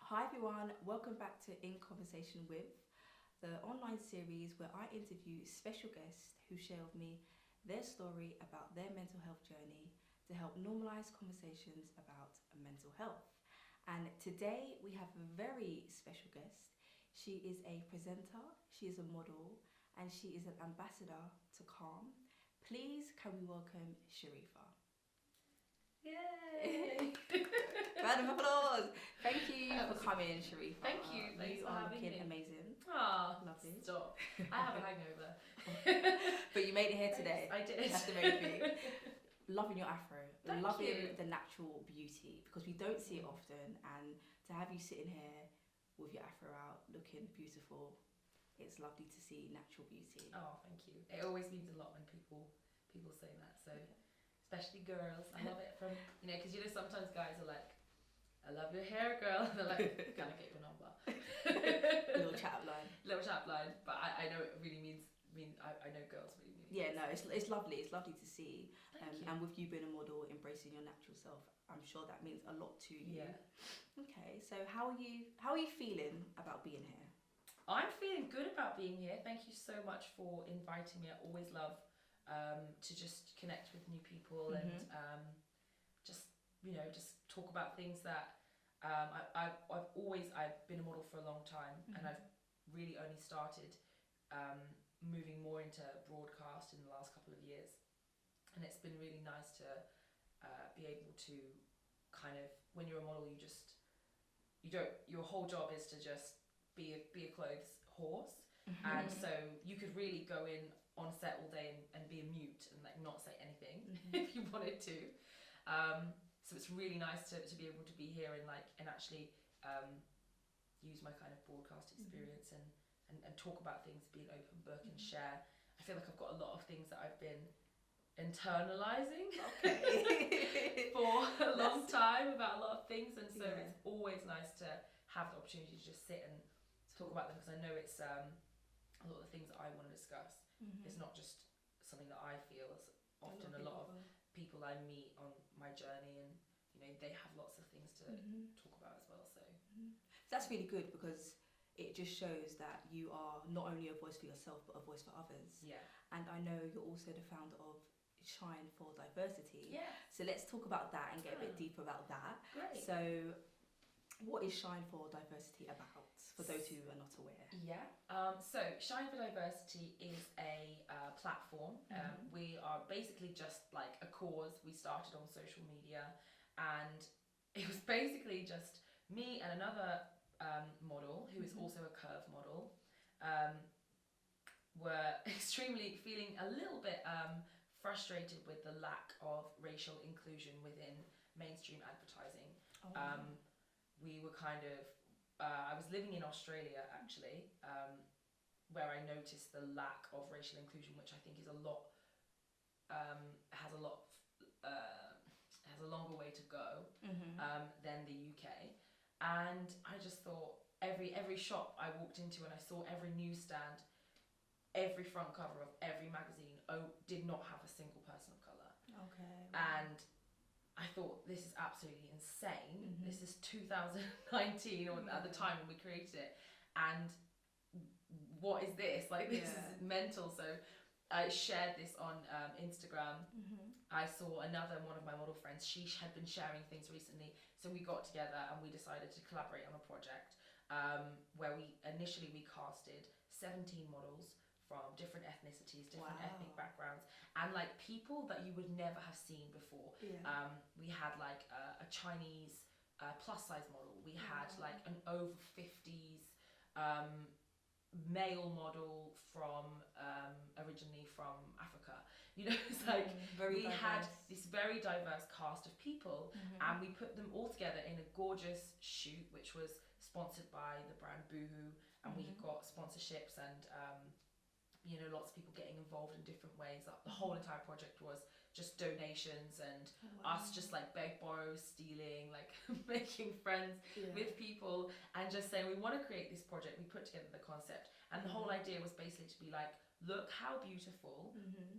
Hi everyone, welcome back to In Conversation With, the online series where I interview special guests who share with me their story about their mental health journey to help normalise conversations about mental health. And today we have a very special guest. She is a presenter, she is a model, and she is an ambassador to Calm. Please can we welcome SHAREEFA. Yay! Round of applause. Thank you for coming, SHAREEFA. Thank you. Thanks you for are having looking me. amazing. Ah, Lovely. stop. I have a hangover. But you made it here today. I did. That's the main thing. Loving your afro. Thank loving you. the natural beauty because we don't see it often, and to have you sitting here with your afro out looking beautiful, it's lovely to see natural beauty. Oh, thank you. It always means a lot when people say that. So, especially girls, I love it from because sometimes guys are like, "I love your hair, girl." And they're like, "Can I get your number?" Little chat line. Little chat line. But I know it really means. I know girls really mean. Yeah, no, it's lovely. It's lovely to see. Thank you. And with you being a model, embracing your natural self, I'm sure that means a lot to you. Yeah. Okay, so how are you feeling about being here? I'm feeling good about being here. Thank you so much for inviting me. I always love to just connect with new people and just talk about things that I've been a model for a long time and I've really only started moving more into broadcast in the last couple of years, and it's been really nice to be able to kind of, when you're a model, your whole job is to just be a clothes horse, and so you could really go in on set all day and be a mute and like not say anything if you wanted to. So it's really nice to be able to be here and actually use my kind of broadcast experience and talk about things, be an open book and share. I feel like I've got a lot of things that I've been internalizing for a long time about a lot of things, and so it's always nice to have the opportunity to just sit and talk about them, because I know it's a lot of the things that I want to discuss. It's not just something that I feel. It's often a lot of people I meet on my journey, and they have lots of things to talk about as well. So that's really good, because it just shows that you are not only a voice for yourself but a voice for others. Yeah. And I know you're also the founder of Shine for Diversity. Yeah. So let's talk about that and get a bit deeper about that. Great. So what is Shine for Diversity about, for those who are not aware? Yeah. So Shine for Diversity is a platform. We are basically just like a cause. We started on social media, and it was basically just me and another model who is also a curve model. Were extremely feeling a little bit frustrated with the lack of racial inclusion within mainstream advertising. We were kind of, I was living in Australia actually, where I noticed the lack of racial inclusion, which I think is has a longer way to go than the UK. And I just thought every shop I walked into, and I saw every newsstand, every front cover of every magazine did not have a single person of colour. Okay. And I thought, this is absolutely insane. This is 2019, or at the time when we created it, and what is this? Like, this is mental. So I shared this on Instagram. I saw one of my model friends, she had been sharing things recently, so we got together and we decided to collaborate on a project where we casted 17 models from different ethnicities, different ethnic backgrounds, and like people that you would never have seen before. We had like a Chinese plus size model. We had like an over 50s male model from originally from Africa. It's like we had this very diverse cast of people, and we put them all together in a gorgeous shoot which was sponsored by the brand Boohoo, and we got sponsorships and lots of people getting involved in different ways. The whole entire project was just donations and us just like beg, borrow, stealing, like making friends with people and just saying, we want to create this project. We put together the concept, and the whole idea was basically to be like, look how beautiful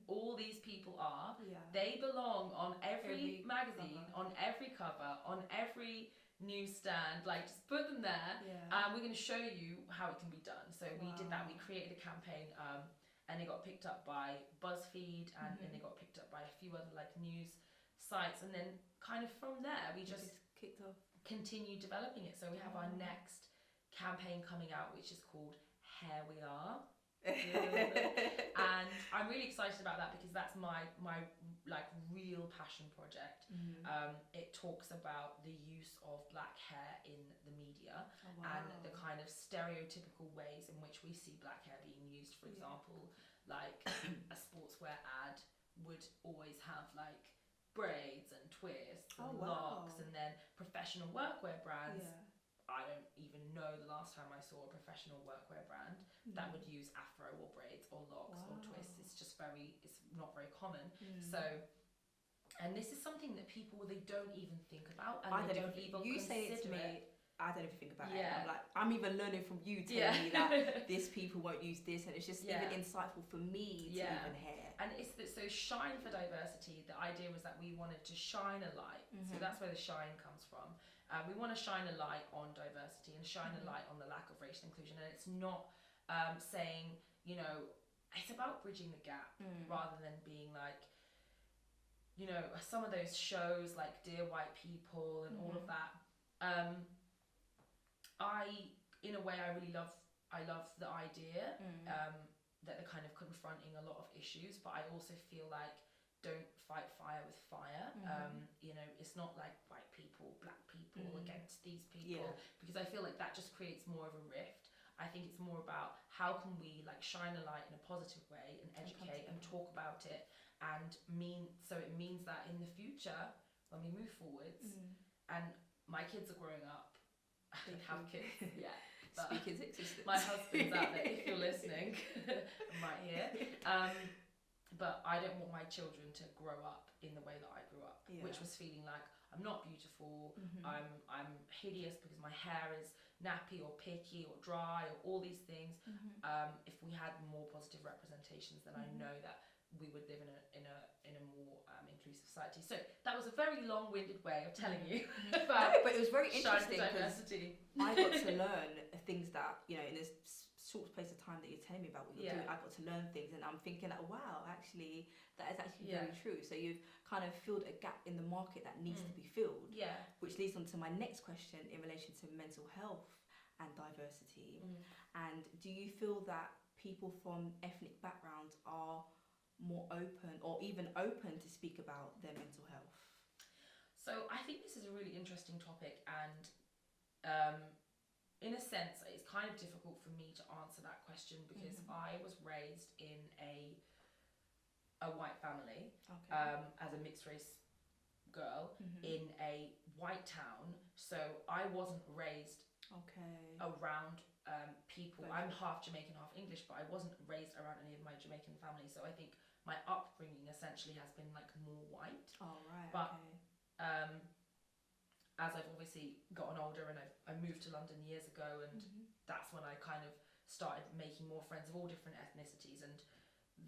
all these people are. They belong on every magazine, on every cover, on every newsstand, like just put them there, Yeah. and we're going to show you how it can be done. So we did that. Wow. We created a campaign, and it got picked up by BuzzFeed, and it got picked up by a few other like news sites, and then kind of from there we just kicked off. continued developing it. So we have our next campaign coming out, which is called Here We Are. And I'm really excited about that because that's my like real passion project. It talks about the use of black hair in the media and the kind of stereotypical ways in which we see black hair being used. For example, like a sportswear ad would always have like braids and twists and locks, and then professional workwear brands. I don't even know the last time I saw a professional workwear brand that would use afro or braids or locks or twists. It's just it's not very common. So, and this is something that people, they don't even think about, and they don't even you consider say it to me. I don't even think about it. Yeah. I'm like, I'm even learning from you telling me that these people won't use this, and it's just even insightful for me to even hear. And it's that, so Shine for Diversity, the idea was that we wanted to shine a light. So that's where the shine comes from. We want to shine a light on diversity and shine a light on the lack of racial inclusion. And it's not saying, you know, it's about bridging the gap rather than being like, you know, some of those shows like Dear White People and all of that. In a way, I love the idea that they're kind of confronting a lot of issues, but I also feel like don't fight fire with fire. You know, it's not like white people, black people against these people, because I feel like that just creates more of a rift. I think it's more about how can we like shine a light in a positive way and educate and talk about it, and so it means that in the future when we move forwards, and my kids are growing up, I don't have kids yet. But speak his existence. My husband's out there, if you're listening, I'm right here. But I don't want my children to grow up in the way that I grew up, which was feeling like I'm not beautiful, I'm hideous because my hair is nappy or picky or dry or all these things. If we had more positive representations, then I know that we would live in a more inclusive society. So that was a very long-winded way of telling you about but it was very interesting because diversity. I got to learn things that, you know, in this short space of time that you're telling me about what you're doing, I got to learn things, and I'm thinking that, wow, actually that is actually very true. So you've kind of filled a gap in the market that needs to be filled, which leads on to my next question in relation to mental health and diversity. And do you feel that people from ethnic backgrounds are more open or even open to speak about their mental health? So I think this is a really interesting topic, and in a sense it's kind of difficult for me to answer that question because I was raised in a white family, as a mixed race girl in a white town, so I wasn't raised around people. I'm half Jamaican, half English, but I wasn't raised around any of my Jamaican family, so I think my upbringing essentially has been like more white. But as I've obviously gotten older and I moved to London years ago, and that's when I kind of started making more friends of all different ethnicities, and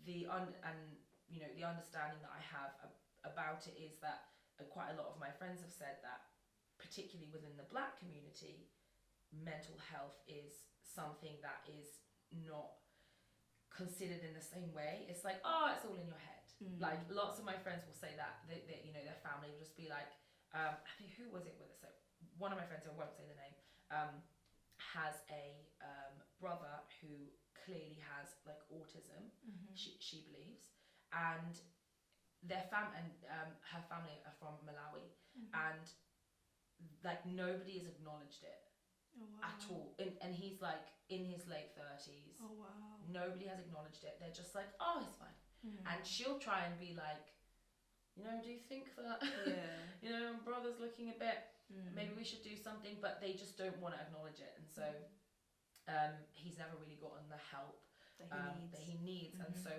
the understanding that I have about it is that quite a lot of my friends have said that particularly within the black community, mental health is something that is not considered in the same way. It's like, oh, it's all in your head. Like lots of my friends will say that, you know, their family will just be like, I think, who was it with us? So one of my friends, I won't say the name, has a brother who clearly has like autism. She believes, and her family are from Malawi, and like nobody has acknowledged it at all. And he's like in his late 30s. Nobody has acknowledged it. They're just like, oh, it's fine. And she'll try and be like, you know, do you think that you know, brother's looking a bit, maybe we should do something, but they just don't want to acknowledge it. And so he's never really gotten the help that he needs. And so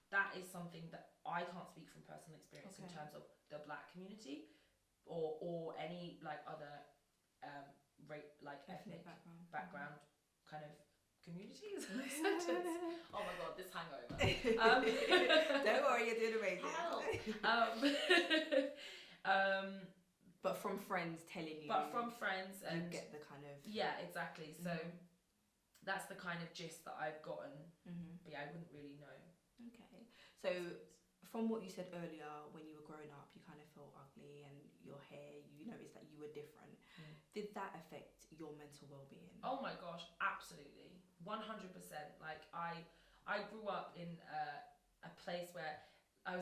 that is something that I can't speak from personal experience in terms of the black community or any like other ethnic background kind of communities. Oh my god, this hangover. Don't worry, you're doing amazing. But from friends telling you. But from friends, and you get the kind of. Yeah, exactly. So that's the kind of gist that I've gotten. But yeah, I wouldn't really know. Okay. So from what you said earlier, when you were growing up, you kind of felt ugly, and your hair, you noticed that you were different. Did that affect your mental well-being? Oh my gosh, absolutely, 100%. Like I grew up in a place where I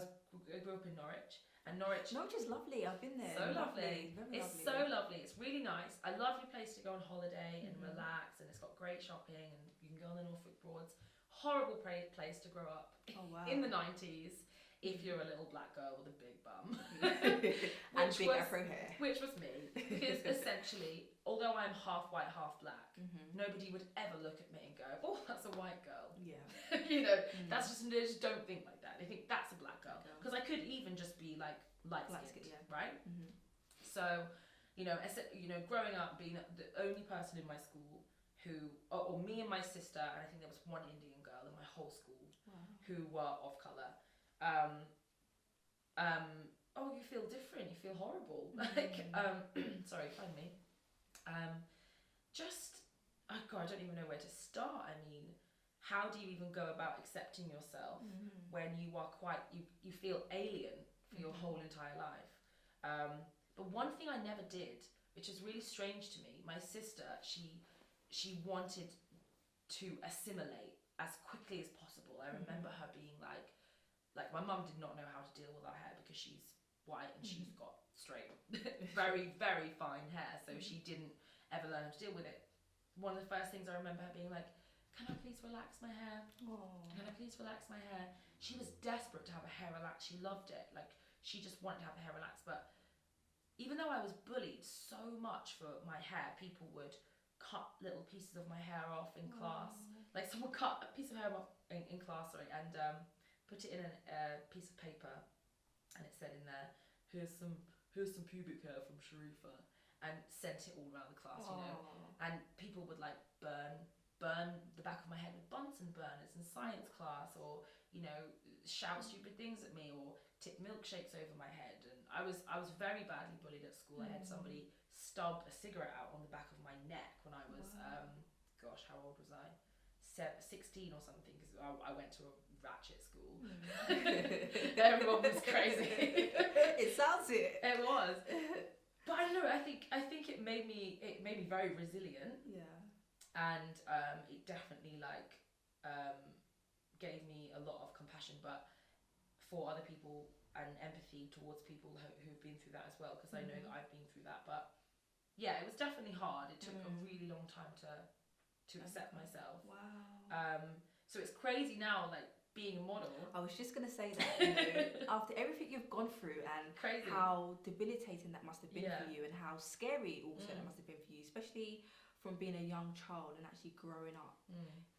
grew up in Norwich. And Norwich is lovely. I've been there. So lovely. Very it's lovely. so lovely. It's really nice. A lovely place to go on holiday and relax, and it's got great shopping, and you can go on the Norfolk Broads. Horrible place to grow up in the 90s if you're a little black girl with a big bum. And big afro hair. Which was me. Because essentially, although I'm half white, half black, nobody would ever look at me and go, oh, that's a white girl. Yeah. You know, that's just, they just don't think like that. They think that's a black girl. Because I could even just be like light-skinned, right? So, growing up, being the only person in my school who, or me and my sister, and I think there was one Indian girl in my whole school who were of colour. You feel different. You feel horrible. Sorry, pardon me. I don't even know where to start. I mean, how do you even go about accepting yourself when you are you feel alien for your whole entire life? But one thing I never did, which is really strange to me, my sister, she wanted to assimilate as quickly as possible. I remember her being like my mum did not know how to deal with our hair because she's white and she's got straight, very, very fine hair, so she didn't ever learn how to deal with it. One of the first things I remember her being like, can I please relax my hair? Can I please relax my hair? She was desperate to have her hair relaxed. She loved it. Like, she just wanted to have her hair relaxed. But even though I was bullied so much for my hair, people would cut little pieces of my hair off in class. Like, someone cut a piece of hair off in class, and put it in a piece of paper, and it said in there, here's some pubic hair from SHAREEFA, and sent it all around the class, and people would like burn the back of my head with Bunsen burners in science class, or shout stupid things at me, or tip milkshakes over my head. And I was very badly bullied at school. I had somebody stub a cigarette out on the back of my neck when I was how old was I? 16 or something, because I went to a ratchet school. Everyone was crazy. It sounds it. It was. But I don't know, I think it made me very resilient. Yeah. And it definitely gave me a lot of compassion, but for other people, and empathy towards people who've been through that as well, because I know that I've been through that. But yeah, it was definitely hard. It took a really long time to accept myself. Wow. So it's crazy now, like being a model. I was just gonna say that, after everything you've gone through, and crazy. How debilitating that must have been for you, and how scary also that must have been for you, especially from being a young child and actually growing up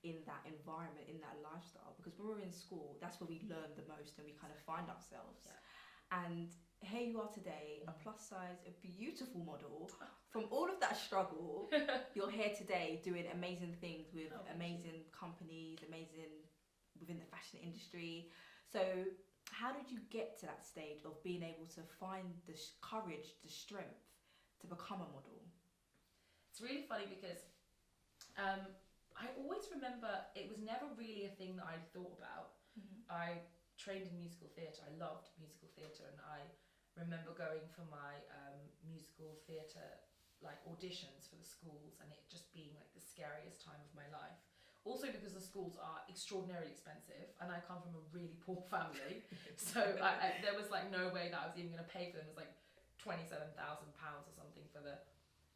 in that environment, in that lifestyle. Because when we're in school, that's where we learn the most and we kind of find ourselves. Yeah. And here you are today, a plus size, a beautiful model. From all of that struggle, you're here today doing amazing things with amazing companies, amazing within the fashion industry. So how did you get to that stage of being able to find the courage, the strength to become a model? It's really funny because I always remember it was never really a thing that I thought about. I trained in musical theatre. I loved musical theatre, and I remember going for my musical theatre auditions for the schools, and it just being like the scariest time of my life. Also because the schools are extraordinarily expensive, and I come from a really poor family, so there was no way that I was even going to pay for them. It was like £27,000 or something for the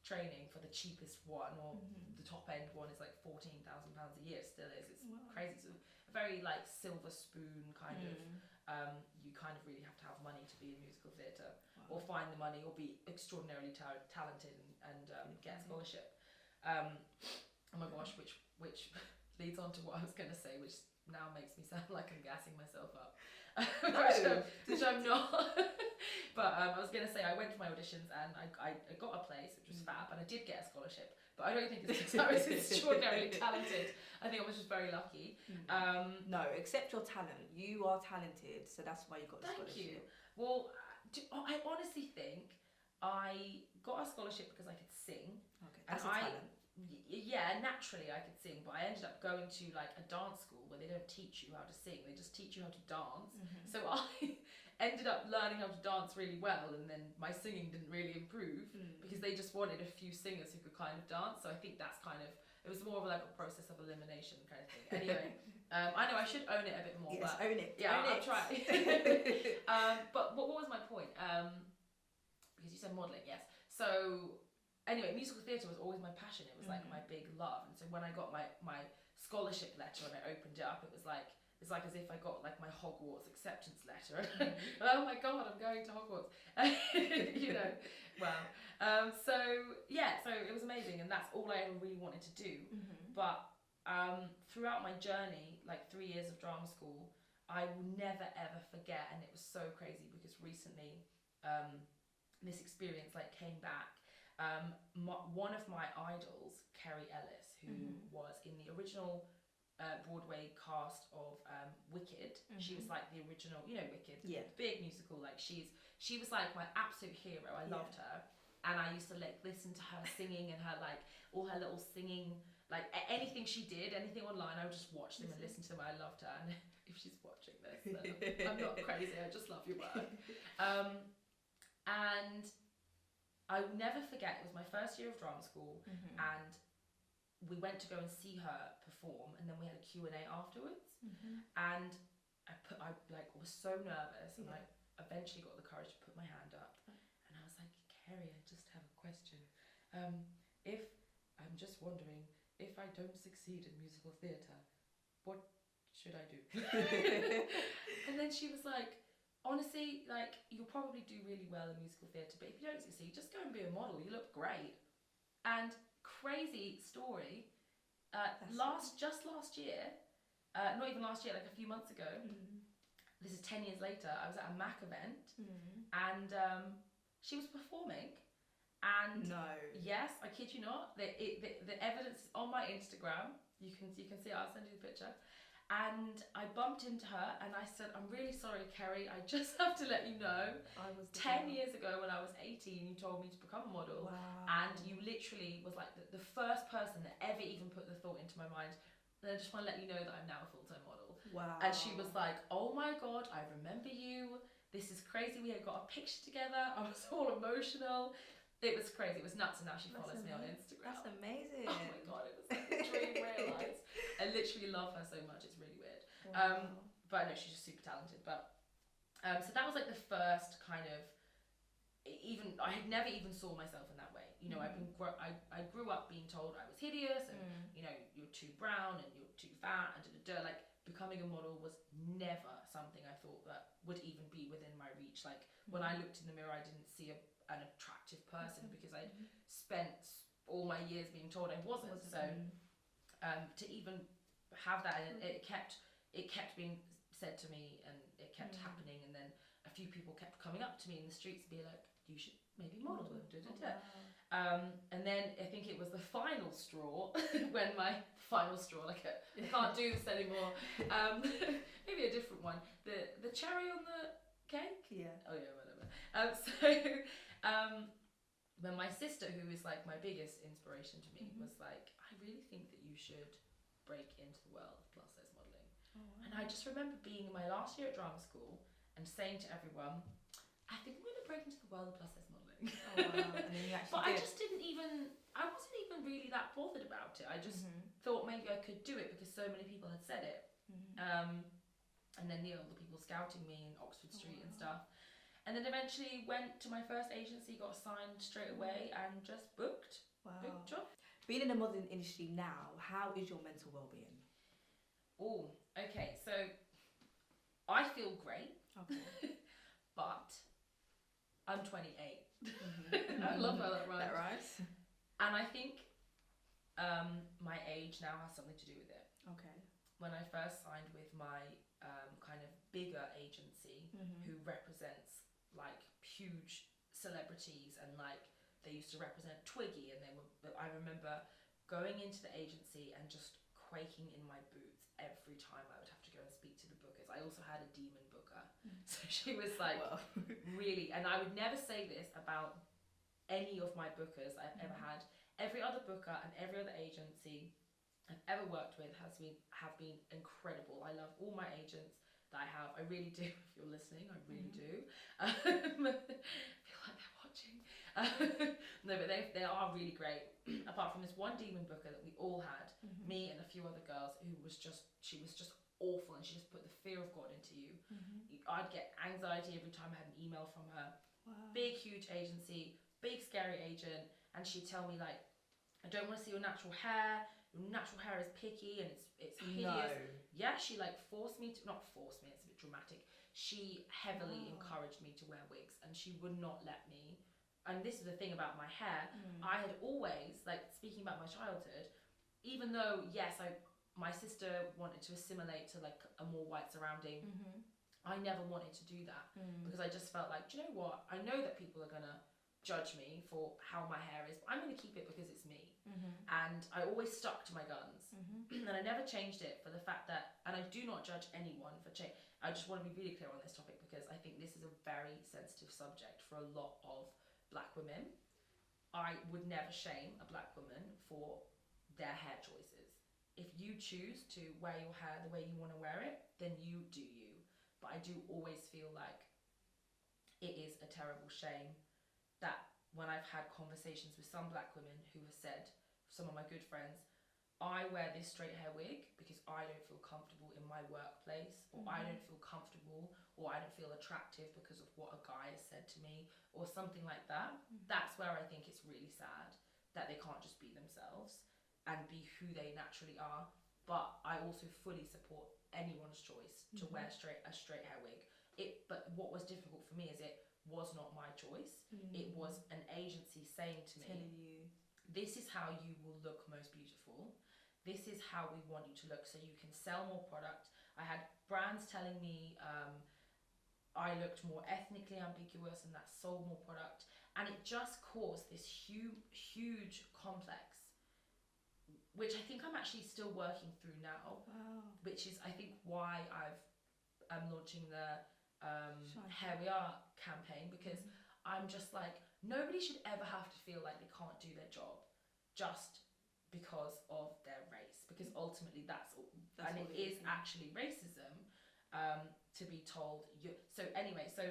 training for the cheapest one, or the top end one is like £14,000 a year. It still is. It's crazy. So a very silver spoon kind of. You kind of really have to have money to be in musical theatre, or find the money, or be extraordinarily talented and get a scholarship. Oh my gosh, which leads on to what I was going to say, which now makes me sound like I'm gassing myself up, which I'm not. But I was going to say, I went to my auditions and I got a place, which was fab, and I did get a scholarship. But I don't think it's because I was extraordinarily talented. I think I was just very lucky. No, accept your talent. You are talented, so that's why you got the scholarship. Thank you. Well, I honestly think I got a scholarship because I could sing. Okay, that's a talent. Yeah, naturally I could sing, but I ended up going to like a dance school where they don't teach you how to sing, they just teach you how to dance. So I ended up learning how to dance really well, and then my singing didn't really improve because they just wanted a few singers who could kind of dance. So I think that's kind of, it was more of like a process of elimination kind of thing. Anyway, I know I should own it a bit more. Yes, but own it. Yeah, own I'll try. But what was my point? Because you said modelling, yes. So anyway, musical theatre was always my passion. It was like my big love. And so when I got my scholarship letter and I opened it up, it was like, it's like as if I got like my Hogwarts acceptance letter. Oh my God, I'm going to Hogwarts. You know, wow. So yeah, so it was amazing, and that's all I ever really wanted to do. But throughout my journey, like 3 years of drama school, I will never ever forget, and it was so crazy because recently this experience like came back. One of my idols, Carrie Ellis, who was in the original Broadway cast of Wicked. She was like the original, you know, Wicked, big musical. Like she was like my absolute hero. I loved her, and I used to like listen to her singing and her like all her little singing, like anything she did, anything online, I would just watch them and listen to them. I loved her, and if she's watching this, then I'm not crazy. I just love your work. And I will never forget, it was my first year of drama school, and we went to go and see her perform, and then we had a Q&A afterwards. And I like was so nervous, and I eventually got the courage to put my hand up, and I was like, Carrie, I just have a question. If I'm just wondering, if I don't succeed in musical theatre, what should I do? And then she was like, honestly, like, you'll probably do really well in musical theatre, but if you don't succeed, just go and be a model. You look great. And crazy story, last year, not even last year, like a few months ago, this is 10 years later, I was at a Mac event, and she was performing, and yes, I kid you not, the evidence is on my Instagram. You can see it. I'll send you the picture. And I bumped into her and I said, I'm really sorry, Carrie, I just have to let you know, 10 years ago when I was 18, you told me to become a model. And you literally was like the first person that ever even put the thought into my mind. And I just want to let you know that I'm now a full-time model. And she was like, oh my God, I remember you. This is crazy. We had got a picture together. I was all emotional. It was crazy. It was nuts. And now she follows me on Instagram. That's amazing. Oh my God, it was like a dream realised. I literally love her so much. It's really weird. But I know she's just super talented. But so that was like the first kind of, even I had never even saw myself in that way. You know, I grew up being told I was hideous, and you know, you're too brown and you're too fat, and like becoming a model was never something I thought that would even be within my reach. Like when I looked in the mirror, I didn't see an attractive person because I'd spent all my years being told I wasn't. So to even have that, and it kept being said to me, and it kept happening, and then a few people kept coming up to me in the streets and be like, you should maybe model. And then I think it was the final straw, when my final straw, like I can't do this anymore, maybe a different one, the cherry on the cake. Oh yeah, whatever. When my sister, who is like my biggest inspiration to me, was like, I really think that you should break into the world of plus size modelling. And I just remember being in my last year at drama school and saying to everyone, I think I'm going to break into the world of plus size modelling. And then you actually but I just didn't even, I wasn't even really that bothered about it. I just thought maybe I could do it because so many people had said it. And then the people scouting me in Oxford Street and stuff. And then eventually went to my first agency, got signed straight away, and just booked. Booked job. Being in the modelling industry now, how is your mental well-being? Oh, okay. So I feel great. But I'm 28. I love how that rhymes. That rhymes. And I think my age now has something to do with it. When I first signed with my kind of bigger agency, who represents like huge celebrities, and like they used to represent Twiggy, and I remember going into the agency and just quaking in my boots every time I would have to go and speak to the bookers. I also had a demon booker. So she was like really, and I would never say this about any of my bookers I've ever had. Every other booker and every other agency I've ever worked with have been incredible. I love all my agents that I have. I really do. If you're listening, I really do. I feel like they're watching. No, but they are really great. Apart from this one demon booker that we all had, me and a few other girls, she was just awful, and she just put the fear of God into you. I'd get anxiety every time I had an email from her. Wow. Big, huge agency, big, scary agent, and she'd tell me like, I don't want to see your natural hair. Your natural hair is picky and it's hideous. No. Yeah, she like not forced me, it's a bit dramatic. She heavily encouraged me to wear wigs, and she would not let me. And this is the thing about my hair. I had always, like, speaking about my childhood, even though, yes, my sister wanted to assimilate to like a more white surrounding, I never wanted to do that because I just felt like, do you know what? I know that people are gonna judge me for how my hair is, but I'm gonna keep it because it's me. And I always stuck to my guns, and I never changed it for the fact that, and I do not judge anyone for change. I just want to be really clear on this topic because I think this is a very sensitive subject for a lot of black women. I would never shame a black woman for their hair choices. If you choose to wear your hair the way you want to wear it, then you do you. But I do always feel like it is a terrible shame that when I've had conversations with some black women who have said, some of my good friends, I wear this straight hair wig because I don't feel comfortable in my workplace, or I don't feel comfortable, or I don't feel attractive because of what a guy has said to me, or something like that. That's where I think it's really sad that they can't just be themselves and be who they naturally are. But I also fully support anyone's choice to wear a straight hair wig. But what was difficult for me is it was not my choice. It was an agency saying to me, telling you, this is how you will look most beautiful. This is how we want you to look so you can sell more product. I had brands telling me I looked more ethnically ambiguous and that sold more product. And it just caused this huge complex, which I think I'm actually still working through now. wow. Which is, I think, why I'm launching the Here We Are campaign, because I'm just like, nobody should ever have to feel like they can't do their job just because of their race, because ultimately that's and it is actually racism to be told you. So anyway, so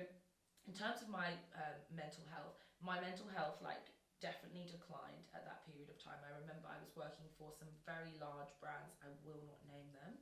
in terms of my mental health like definitely declined at that period of time. I remember I was working for some very large brands, I will not name them,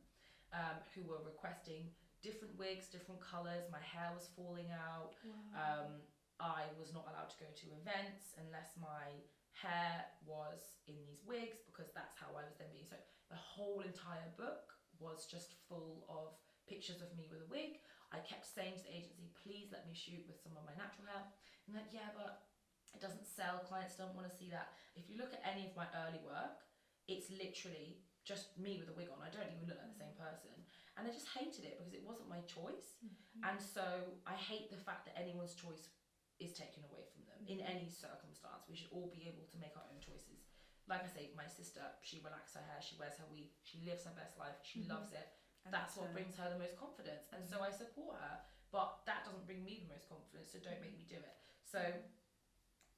who were requesting different wigs, different colours. My hair was falling out. Wow. I was not allowed to go to events unless my hair was in these wigs, because that's how I was then being. So the whole entire book was just full of pictures of me with a wig. I kept saying to the agency, please let me shoot with some of my natural hair. And like, yeah, but it doesn't sell. Clients don't want to see that. If you look at any of my early work, it's literally just me with a wig on. I don't even look like the same person. And I just hated it because it wasn't my choice. And so I hate the fact that anyone's choice is taken away from them in any circumstance. We should all be able to make our own choices. Like I say, my sister, she relaxes her hair, she wears her weave, she lives her best life, she loves it. And that's what brings her the most confidence. And so I support her, but that doesn't bring me the most confidence, so don't make me do it. So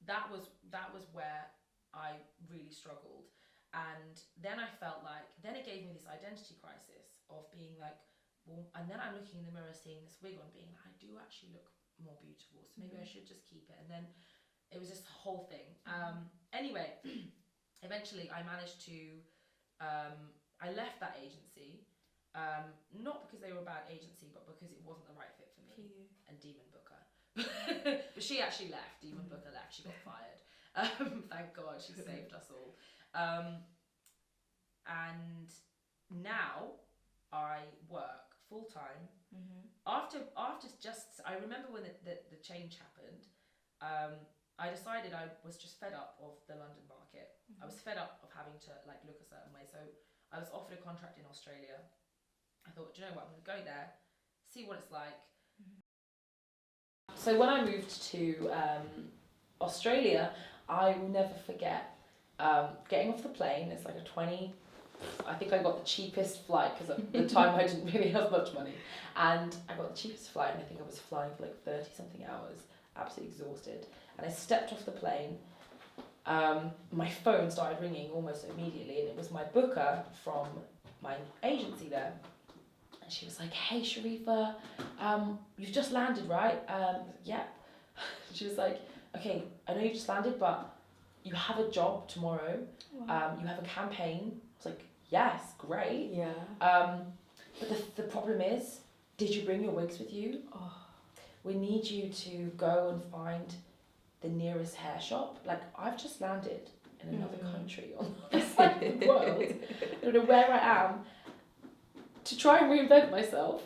that was where I really struggled. And then I felt like, then it gave me this identity crisis of being like, well, and then I'm looking in the mirror seeing this wig on, being like, I do actually look more beautiful, so maybe I should just keep it. And then it was this whole thing. Anyway, eventually I managed to I left that agency, not because they were a bad agency, but because it wasn't the right fit for me. And Demon Booker but she actually left. Demon Booker left, she got fired. Thank God, she saved us all. And now I work full time. After just, I remember when the change happened, I decided I was just fed up of the London market. I was fed up of having to like look a certain way. So I was offered a contract in Australia. I thought, do you know what, I'm gonna go there, see what it's like. So when I moved to Australia, I will never forget getting off the plane. It's like I think I got the cheapest flight because at the time I didn't really have much money. And I got the cheapest flight, and I think I was flying for like 30 something hours. absolutely exhausted. And I stepped off the plane. My phone started ringing almost immediately, and it was my booker from my agency there. And she was like, "Hey, SHAREEFA, you've just landed, right?" Yeah. She was like, "Okay, I know you've just landed, but you have a job tomorrow. Wow. You have a campaign." I was like, "Yes, great." Yeah. But the problem is, did you bring your wigs with you? Oh. We need you to go and find the nearest hair shop. Like, I've just landed in another country on the other side of the world. I don't know where I am. To try and reinvent myself,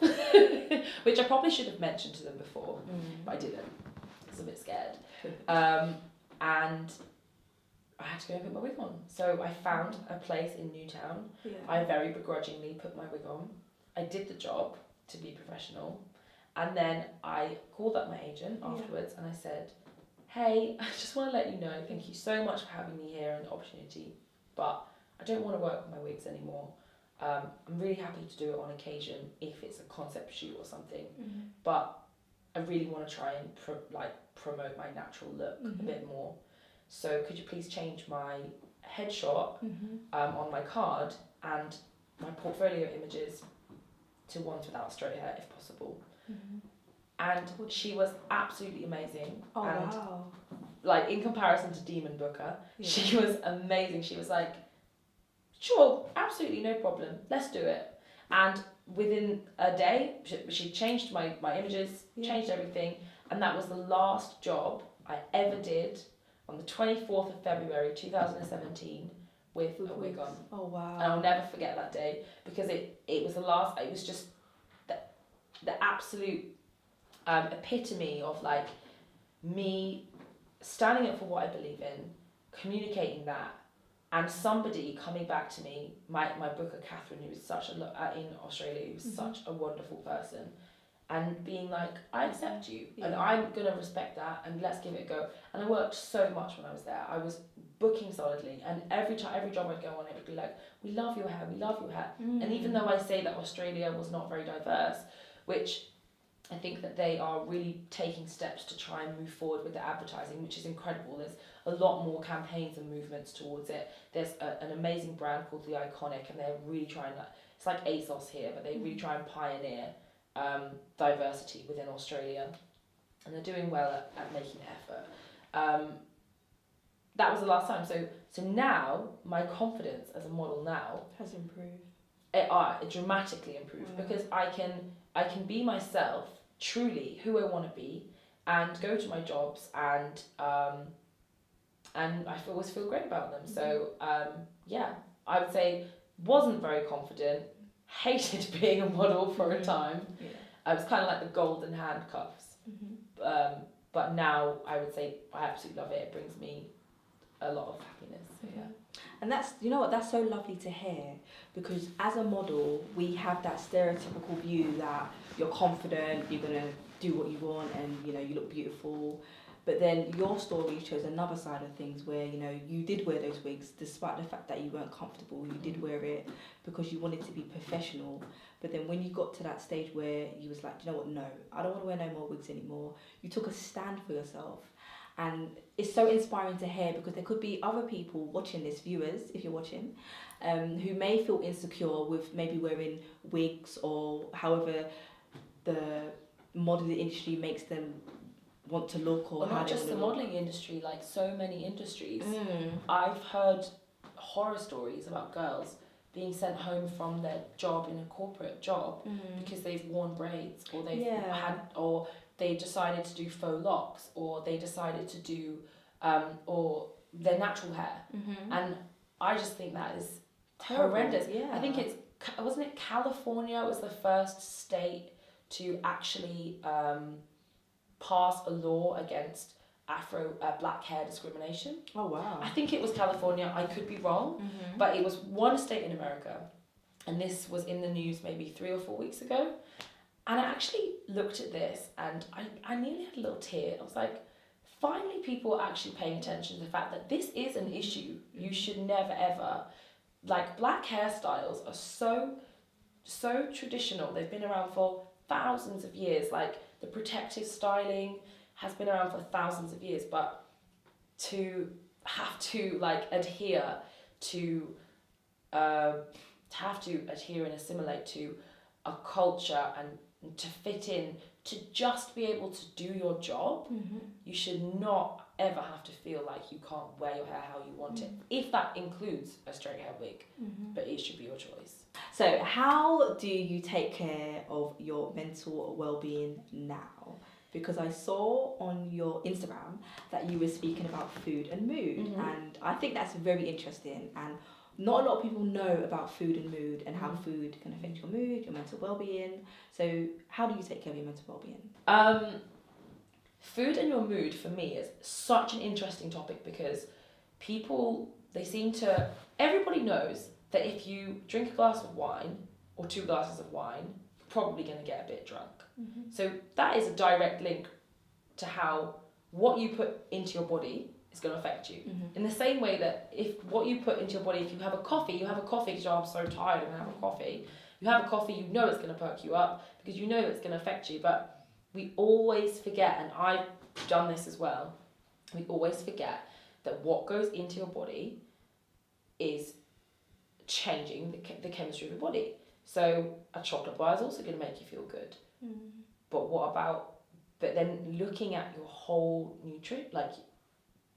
which I probably should have mentioned to them before, but I didn't. I was a bit scared. And I had to go and put my wig on. So I found a place in Newtown. Yeah. I very begrudgingly put my wig on. I did the job to be professional. And then I called up my agent afterwards and I said, "Hey, I just want to let you know, thank you so much for having me here and the opportunity, but I don't want to work with my wigs anymore. I'm really happy to do it on occasion if it's a concept shoot or something, but I really want to try and promote my natural look a bit more. So could you please change my headshot on my card and my portfolio images to ones without straight hair if possible?" And she was absolutely amazing. Oh, and wow. like, in comparison to Demon Booker, she was amazing. She was like, "Sure, absolutely, no problem, let's do it." And within a day, she changed my images, changed everything, and that was the last job I ever did on the 24th of February 2017 with a wig on. Oh, wow. And I'll never forget that day, because it was the last, it was just the absolute epitome of, like, me standing up for what I believe in, communicating that, and somebody coming back to me, my booker Catherine, who was such in Australia, who was such a wonderful person, and being like, "I accept you, and I'm gonna respect that, and let's give it a go." And I worked so much when I was there. I was booking solidly, and every job I'd go on, it would be like, "We love your hair, we love your hair." And even though I say that Australia was not very diverse, which I think that they are really taking steps to try and move forward with the advertising, which is incredible. There's a lot more campaigns and movements towards it. There's an amazing brand called The Iconic, and they're really trying to, it's like ASOS here, but they really try and pioneer diversity within Australia, and they're doing well at making the effort. That was the last time. So now my confidence as a model now has improved. It dramatically improved, because I can be myself, truly who I want to be, and go to my jobs, and I always feel great about them. So I would say wasn't very confident, hated being a model for a time. I was kind of like the golden handcuffs, but now I would say I absolutely love it. It brings me a lot of happiness. So, And that's, you know what, that's so lovely to hear, because as a model we have that stereotypical view that you're confident, you're gonna do what you want, and you know, you look beautiful. But then your story shows another side of things where, you know, you did wear those wigs despite the fact that you weren't comfortable. You did wear it because you wanted to be professional. But then when you got to that stage where you was like, "You know what, no, I don't want to wear no more wigs anymore," you took a stand for yourself. And it's so inspiring to hear, because there could be other people watching this, viewers, if you're watching, who may feel insecure with maybe wearing wigs, or however the modelling industry makes them want to look, or not just the modelling industry, like so many industries. I've heard horror stories about girls being sent home from their job, in a corporate job, because they've worn braids, or they've they decided to do faux locks, or they decided to do or their natural hair. And I just think that is horrendous. I think wasn't it California was the first state to actually pass a law against black hair discrimination. Oh, wow. I think it was California, I could be wrong, but it was one state in America, and this was in the news maybe 3 or 4 weeks ago. And I actually looked at this, and I nearly had a little tear. I was like, finally people are actually paying attention to the fact that this is an issue. You should never ever, like, black hairstyles are so traditional. They've been around for thousands of years, like the protective styling, has been around for thousands of years, but to have to like adhere to and assimilate to a culture and to fit in, to just be able to do your job, you should not ever have to feel like you can't wear your hair how you want it, if that includes a straight hair wig, but it should be your choice. So how do you take care of your mental well-being now? Because I saw on your Instagram that you were speaking about food and mood, and I think that's very interesting, and not a lot of people know about food and mood and how food can affect your mood, your mental well-being. So how do you take care of your mental well-being? Food and your mood for me is such an interesting topic, because people, everybody knows that if you drink a glass of wine or 2 glasses of wine, you're probably going to get a bit drunk. So that is a direct link to how what you put into your body is going to affect you. In the same way that if what you put into your body, if you have a coffee because I'm so tired, I'm going to have a coffee. You have a coffee, you know it's going to perk you up because you know it's going to affect you. But we always forget, and I've done this as well, we always forget that what goes into your body is changing the chemistry of your body. So a chocolate bar is also going to make you feel good. But then looking at your whole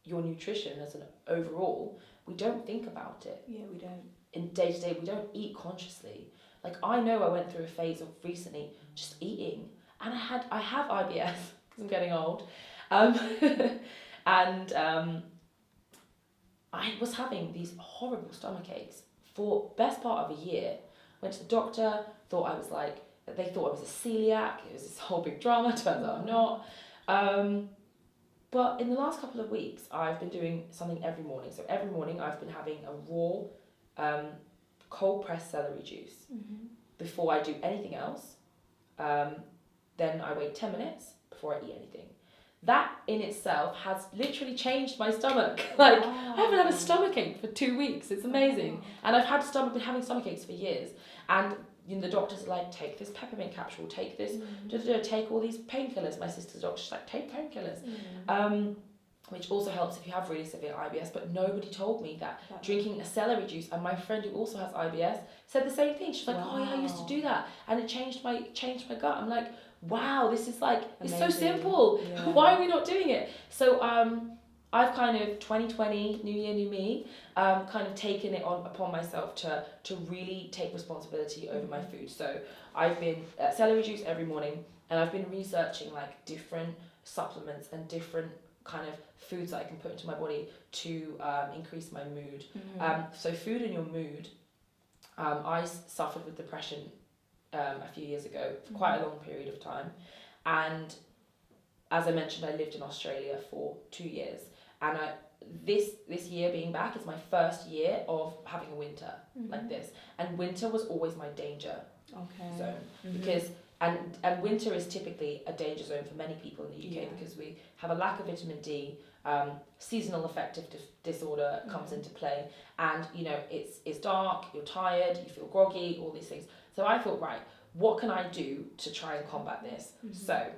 your nutrition as an overall, we don't think about it. Yeah, we don't. In day to day, we don't eat consciously. Like, I know I went through a phase of recently just eating, and I have IBS because I'm getting old, and I was having these horrible stomach aches for best part of a year. Went to the doctor, they thought I was a celiac. It was this whole big drama. Turns out I'm not. But in the last couple of weeks, I've been doing something every morning. So every morning I've been having a raw, cold pressed celery juice before I do anything else. Then I wait 10 minutes before I eat anything. That in itself has literally changed my stomach. I haven't had a stomach ache for 2 weeks. It's amazing. And I've been having stomach aches for years. And the doctors are like, take this peppermint capsule, take this, take all these painkillers. My sister's doctor's like, take painkillers. Which also helps if you have really severe IBS. But nobody told me that drinking a celery juice, and my friend who also has IBS said the same thing. She's like, oh yeah, I used to do that, and it changed my gut. I'm like, wow, this is like, it's so simple. Yeah. Why are we not doing it? So I've kind of 2020, new year, new me, kind of taken it upon myself to really take responsibility over my food. So I've been celery juice every morning, and I've been researching like different supplements and different kind of foods that I can put into my body to increase my mood. So food and your mood. I suffered with depression a few years ago for quite a long period of time, and as I mentioned, I lived in Australia for 2 years, and this year being back is my first year of having a winter like this, and winter was always my danger zone, because and winter is typically a danger zone for many people in the UK because we have a lack of vitamin D. Seasonal affective disorder comes into play, and it's dark, you're tired, you feel groggy, all these things. So I thought, right, what can I do to try and combat this? So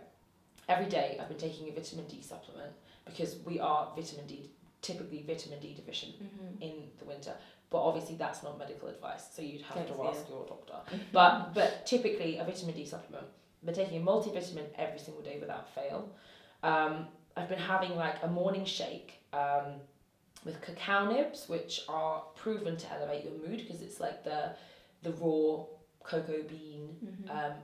every day I've been taking a vitamin D supplement, because we are typically vitamin D deficient in the winter. But obviously that's not medical advice, so you'd have to ask your doctor. But typically a vitamin D supplement. I've been taking a multivitamin every single day without fail. I've been having like a morning shake with cacao nibs, which are proven to elevate your mood, because it's like the raw cocoa bean,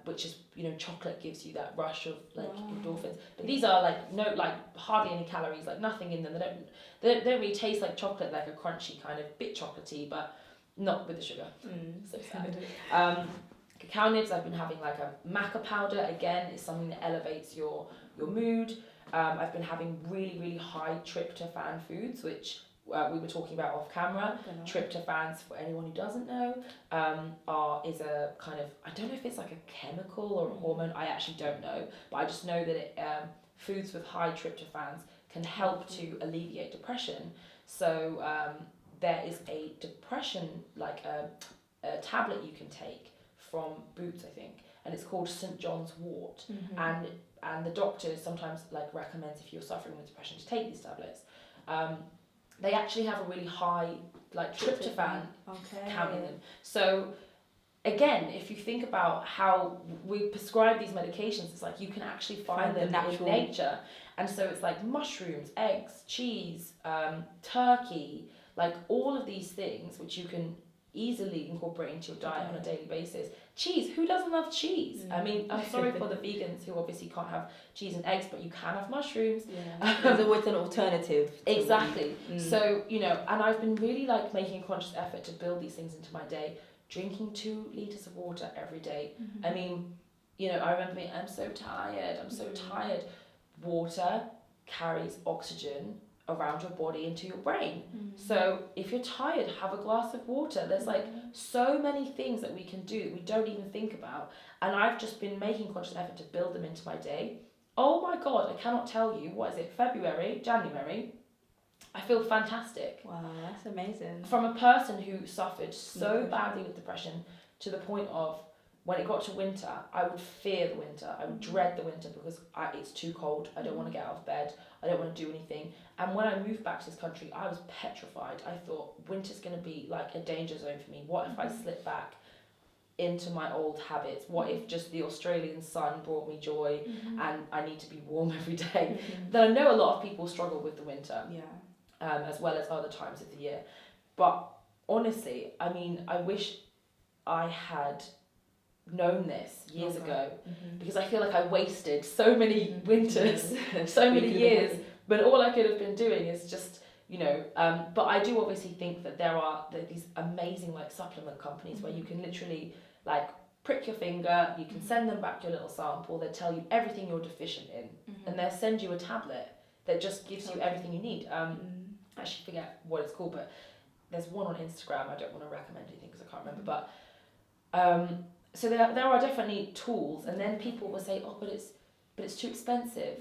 which is, chocolate gives you that rush of like endorphins. But these are like hardly any calories, like nothing in them. They don't really taste like chocolate, like a crunchy kind of bit chocolatey, but not with the sugar. So sad. Cacao nibs, I've been having like a maca powder. Again, it's something that elevates your mood. I've been having really, really high tryptophan foods, which we were talking about off camera. Tryptophans, for anyone who doesn't know, is a kind of, I don't know if it's like a chemical or a hormone, I actually don't know, but I just know that foods with high tryptophans can help to alleviate depression. So there is a depression, like a tablet you can take from Boots, I think, and it's called St. John's Wort. Mm-hmm. And the doctors sometimes like recommends if you're suffering with depression to take these tablets. They actually have a really high like tryptophan count in them. So again, if you think about how we prescribe these medications, it's like you can actually find them in nature. And so it's like mushrooms, eggs, cheese, turkey, like all of these things which you can easily incorporate into your diet on a daily basis. Cheese, who doesn't love cheese? I mean, I'm sorry for the vegans who obviously can't have cheese and eggs, but you can have mushrooms. There's always an alternative. Exactly. So, you know, and I've been really like making a conscious effort to build these things into my day, drinking 2 liters of water every day. I mean, you know, I remember being, I'm so tired. Water carries oxygen around your body into your brain. So if you're tired, have a glass of water. There's like so many things that we can do that we don't even think about, and I've just been making conscious effort to build them into my day. Oh my god, I cannot tell you, what is it, January, I feel fantastic. Wow, that's amazing. From a person who suffered so badly with depression to the point of when it got to winter, I would fear the winter. I would dread the winter because it's too cold. I don't want to get out of bed. I don't want to do anything. And when I moved back to this country, I was petrified. I thought winter's going to be like a danger zone for me. What if I slip back into my old habits? What if just the Australian sun brought me joy and I need to be warm every day? Then I know a lot of people struggle with the winter, as well as other times of the year. But honestly, I mean, I wish I had known this years ago, because I feel like I wasted so many winters, so many years, but all I could have been doing is just, you know, but I do obviously think that there are these amazing like supplement companies where you can literally like prick your finger, you can send them back your little sample, they tell you everything you're deficient in, and they'll send you a tablet that just gives you everything you need. I actually forget what it's called, but there's one on Instagram. I don't want to recommend anything because I can't remember, but so there are definitely tools, and then people will say, oh, but it's too expensive.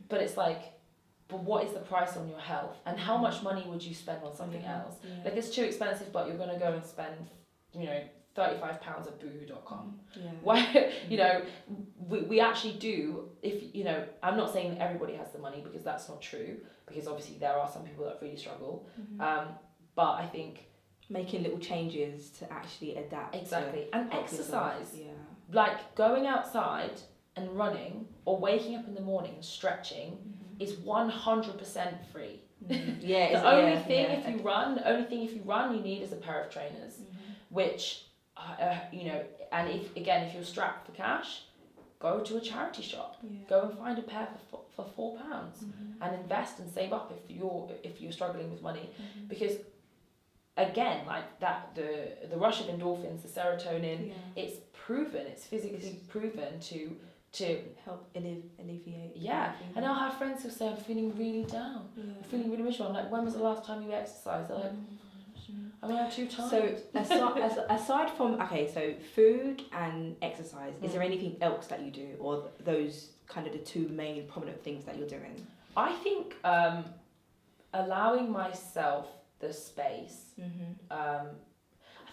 But it's like, but what is the price on your health, and how much money would you spend on something else? Like, it's too expensive, but you're going to go and spend, you know, £35 at boohoo.com. Why, you know, we actually do, if, you know, I'm not saying that everybody has the money, because that's not true, because obviously there are some people that really struggle. But I think making little changes to actually adapt. Exactly. And exercise. Yeah. Like going outside and running, or waking up in the morning and stretching is 100% free. The only thing if you run, you need is a pair of trainers, which, you know, and if you're strapped for cash, go to a charity shop. Go and find a pair for £4 and invest and save up if you're struggling with money, because again, like that, the rush of endorphins, the serotonin, it's proven, it's physically proven to help alleviate. And I'll have friends who say, I'm feeling really down, I'm feeling really miserable. I'm like, when was the last time you exercised? They're like, I'm too tired. So aside from, so food and exercise, is there anything else that you do, or those kind of the two main prominent things that you're doing? I think allowing myself the space. I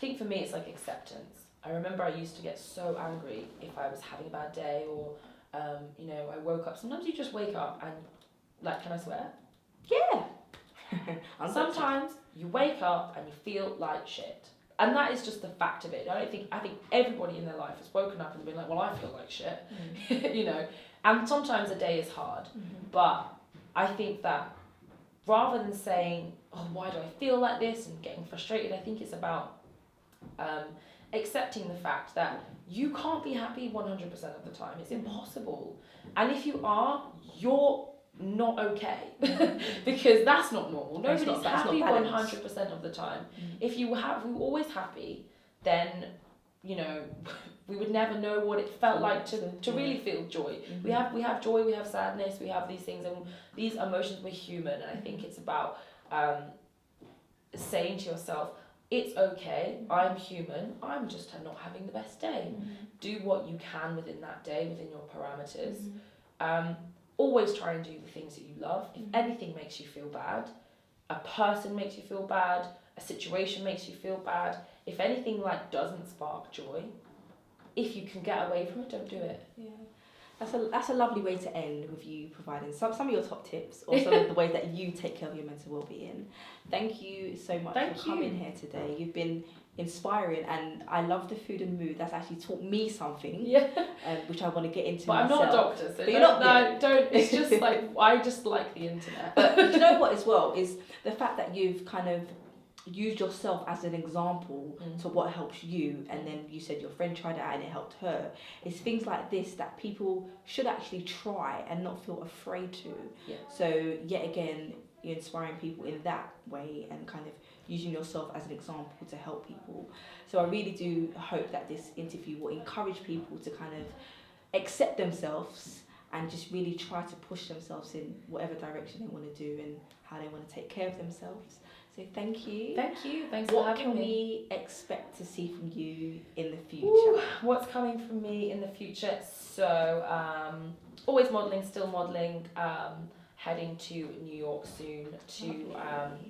think for me it's like acceptance. I remember I used to get so angry if I was having a bad day, or you know, I woke up. Sometimes you just wake up and, like, can I swear? Yeah. Sometimes you wake up and you feel like shit, and that is just the fact of it. I think everybody in their life has woken up and been like, well, I feel like shit. You know, and sometimes a day is hard, but I think that rather than saying, oh, why do I feel like this, and getting frustrated, I think it's about accepting the fact that you can't be happy 100% of the time. It's impossible. And if you are, you're not okay, because that's not normal. Nobody's happy 100% of the time. If you were always happy, then, you know, we would never know what it felt like to really feel joy. We have joy, we have sadness, we have these things, and these emotions, we're human. And I think it's about saying to yourself, it's okay, I'm human, I'm just not having the best day. Do what you can within that day, within your parameters. Always try and do the things that you love. If anything makes you feel bad, a person makes you feel bad, a situation makes you feel bad, if anything like doesn't spark joy, if you can get away from it, don't do it. Yeah. That's a lovely way to end with you providing some of your top tips or some of the ways that you take care of your mental well-being. Thank you so much for coming here today. You've been inspiring, and I love the food and mood. That's actually taught me something, which I want to get into but myself. I'm not a doctor, so but you're not, don't. It's just like, I just like the internet. But you know what as well is the fact that you've kind of used yourself as an example to what helps you, and then you said your friend tried it out and it helped her. It's things like this that people should actually try and not feel afraid to. So yet again, you're inspiring people in that way and kind of using yourself as an example to help people. So I really do hope that this interview will encourage people to kind of accept themselves and just really try to push themselves in whatever direction they want to do and how they want to take care of themselves. So thank you. Thank you. Thanks for having me. What can we expect to see from you in the future? Ooh, what's coming from me in the future? So, always modelling, still modelling. Heading to New York soon to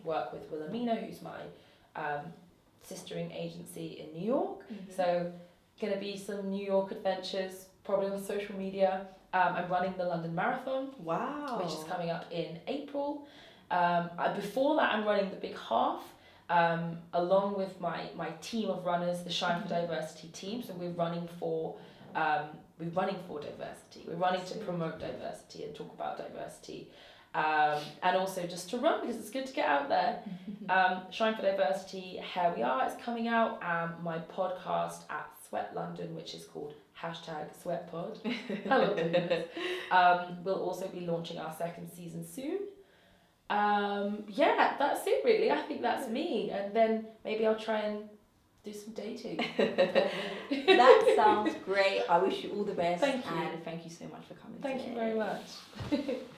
work with Wilhelmina, who's my sistering agency in New York. So, going to be some New York adventures, probably on social media. I'm running the London Marathon, which is coming up in April. Before that, I'm running the Big Half, along with my team of runners, the Shine for Diversity team. So we're running for diversity. We're running to promote diversity and talk about diversity, and also just to run because it's good to get out there. Shine for Diversity, Here We Are is coming out. My podcast at Sweat London, which is called #SweatPod. I love doing this. We'll also be launching our second season soon. That's it really. I think that's me, and then maybe I'll try and do some dating. That sounds great. I wish you all the best. Thank you. And thank you so much for coming Thank today. you very much.